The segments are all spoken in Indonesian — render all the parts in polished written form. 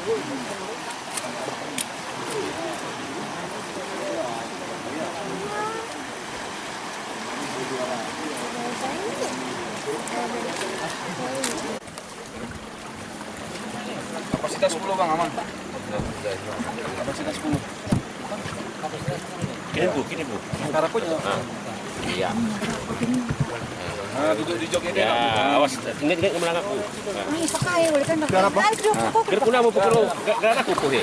Kapasitas 10 Bang, aman. Kapasitas 10. Gini bu. Sekarang pun ya. Iya. Nah, duduk di jok ini. Ya, awas. Ingat melangkah ku. Ay, pakai boleh kan? Biar apa? Kira kuna mau pukul, gak ada kuku deh.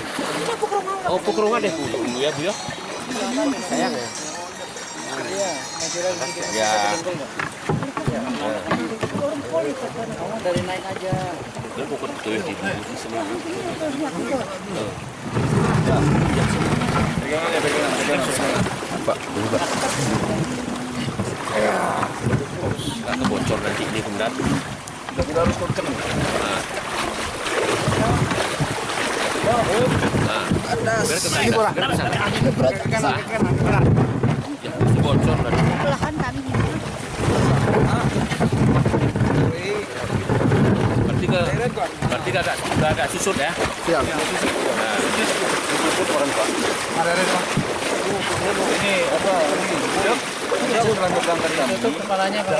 Oh pukul nggak deh ku, ya bu ya. Sayang ya. Ya. Dari naik aja. Dia pukul tuh di semua. Pegangan. Pak, dulu pak. Nggak kebocor nanti ini kemudian. Kita harus kenceng. Ini bola. Berat ke kanan. Ya, bocor nanti. Belahan kami ini. Berarti agak susut ya. Siap. Nah, Susut orang Pak. Ada Pak. Ini apa? Ini. Dia bukan berangkat kami. Tutup kepalanya Pak.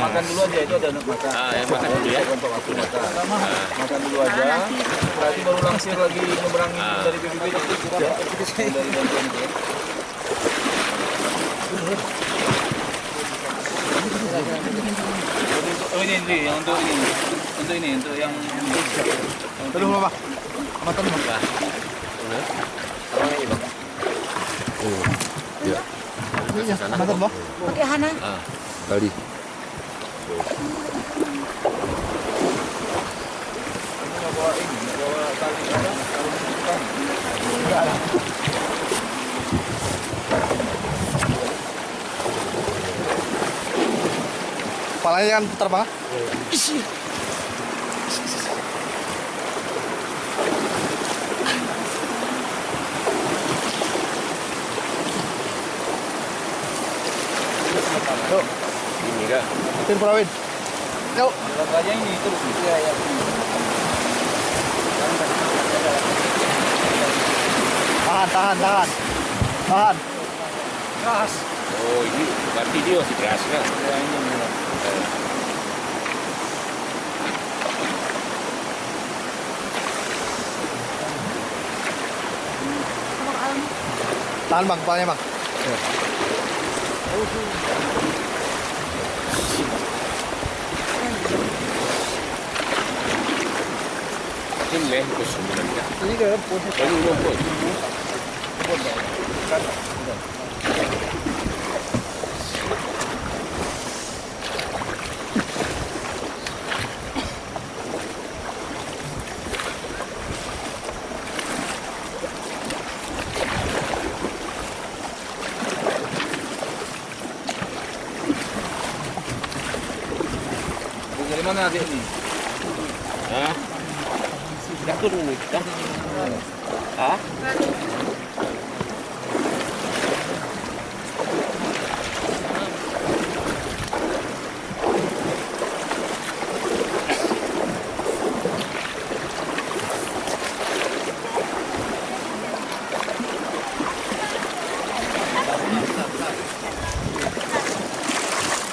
Makan dulu aja, itu ada anak makan. yang makan dulu ya. Untuk waktu makan. Makan dulu aja. Berarti baru langsir lagi nyeberangin dari BBB itu juga. Dari bantuan itu. Oh ini yang untuk ini untuk yang aduh Bapak. Makan Bapak. Ya. Makan Bapak. Pakai Hana. Kali. Bawa ini, bawa tali ada, enggak ada. Kepalanya kan putar banget. Yuk, Ini kah? tim Prawin. Yuk. Aja ini terus. Iya, iya. Tahan. Keras. Oh ini berarti dia masih keras kan? Ya ini. Tahan Bang, kepalanya Bang. Ya. Ini leh kos sebenarnya. Ini kan posisi. Ini lumpur. Dari mana adik ini? Hah? Dah turun ni. Dah. Hah?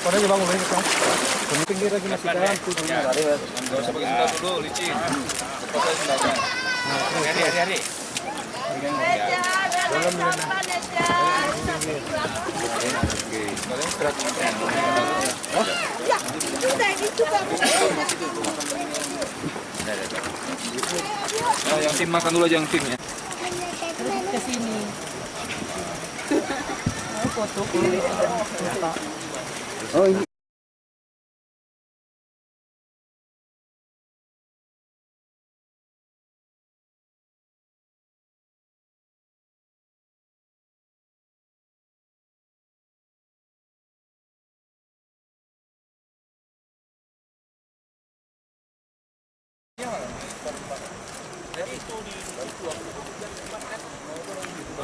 Pada aja Bang, mulai kita. Di pinggir lagi masih jalan tuh. Enggak usah pakai sendal dulu, licin. Cepat aja sendalnya. Hari-hari. Kalian istirahat dulu. Ya, sudah ini juga. Yang tim makan dulu aja yang tim ya. Ke sini. Foto Oh ini.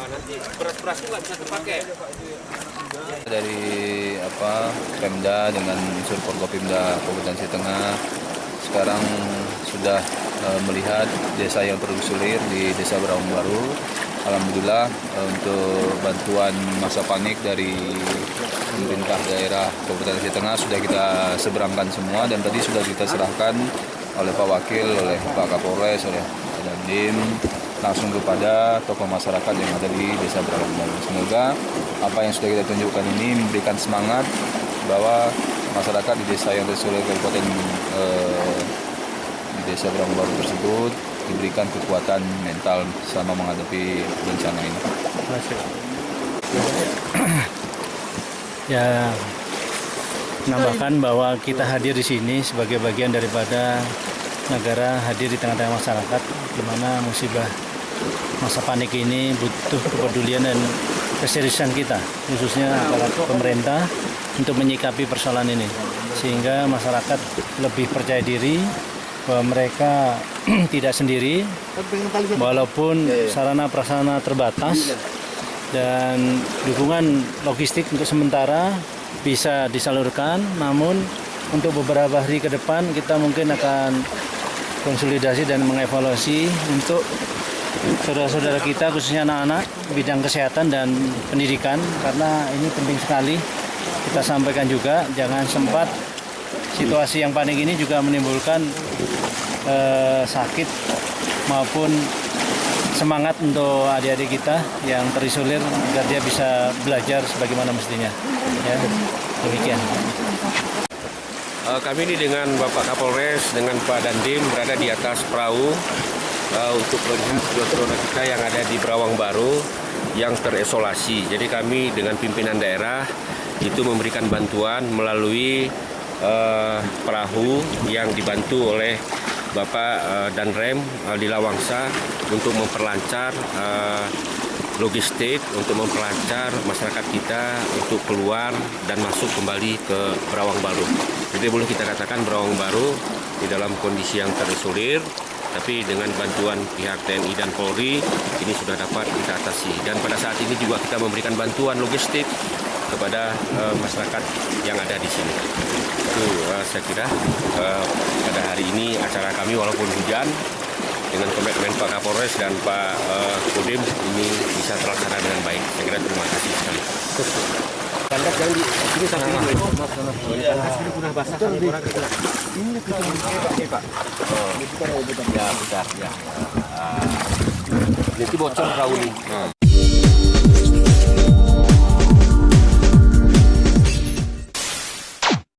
Nanti beras-beras itu nggak bisa terpakai. Dari Pemda dengan unsur Forkopimda Kabupaten Tengah sekarang sudah melihat desa yang terisolir di Desa Berawang Baru. Alhamdulillah untuk bantuan masa panik dari pemerintah daerah Kabupaten Aceh Tengah sudah kita seberangkan semua, dan tadi sudah kita serahkan oleh Pak Wakil, oleh Pak Kapolres, oleh Pak Dandim langsung kepada tokoh masyarakat yang ada di Desa Berawang Baru. Semoga apa yang sudah kita tunjukkan ini memberikan semangat bahwa masyarakat di desa yang terisolir Kabupaten di Desa Berawang Baru tersebut diberikan kekuatan mental selama menghadapi bencana ini. Ya, menambahkan bahwa kita hadir di sini sebagai bagian daripada negara hadir di tengah-tengah masyarakat, di mana musibah masa panik ini butuh kepedulian dan keseriusan kita, khususnya aparat pemerintah, untuk menyikapi persoalan ini, sehingga masyarakat lebih percaya diri bahwa mereka tidak sendiri, walaupun sarana prasarana terbatas dan dukungan logistik untuk sementara bisa disalurkan, namun untuk beberapa hari ke depan kita mungkin akan konsolidasi dan mengevaluasi untuk saudara-saudara kita, khususnya anak-anak, bidang kesehatan dan pendidikan, karena ini penting sekali kita sampaikan juga. Jangan sempat situasi yang panik ini juga menimbulkan sakit maupun semangat untuk adik-adik kita yang terisolir agar dia bisa belajar sebagaimana mestinya. Ya, demikian. Kami ini dengan Bapak Kapolres, dengan Pak Dandim berada di atas perahu untuk melihat saudara kita yang ada di Berawang Baru yang terisolasi. Jadi kami dengan pimpinan daerah itu memberikan bantuan melalui perahu yang dibantu oleh Bapak Danrem di Lawangsa untuk memperlancar logistik, untuk memperlancar masyarakat kita untuk keluar dan masuk kembali ke Berawang Baru. Jadi boleh kita katakan Berawang Baru di dalam kondisi yang terisolir, tapi dengan bantuan pihak TNI dan Polri ini sudah dapat kita atasi. Dan pada saat ini juga kita memberikan bantuan logistik kepada masyarakat yang ada di sini. Itu saya kira pada hari ini acara kami walaupun hujan, dengan komitmen Pak Kapolres dan Pak Kodim ini bisa terlaksana dengan baik. Saya kira terima kasih sekali. Kandak yang di sini sampai ini. Ini pernah basah kali orang itu. Ini Pak. Oh. Ya, benar ya. Nanti bocor perahu ini.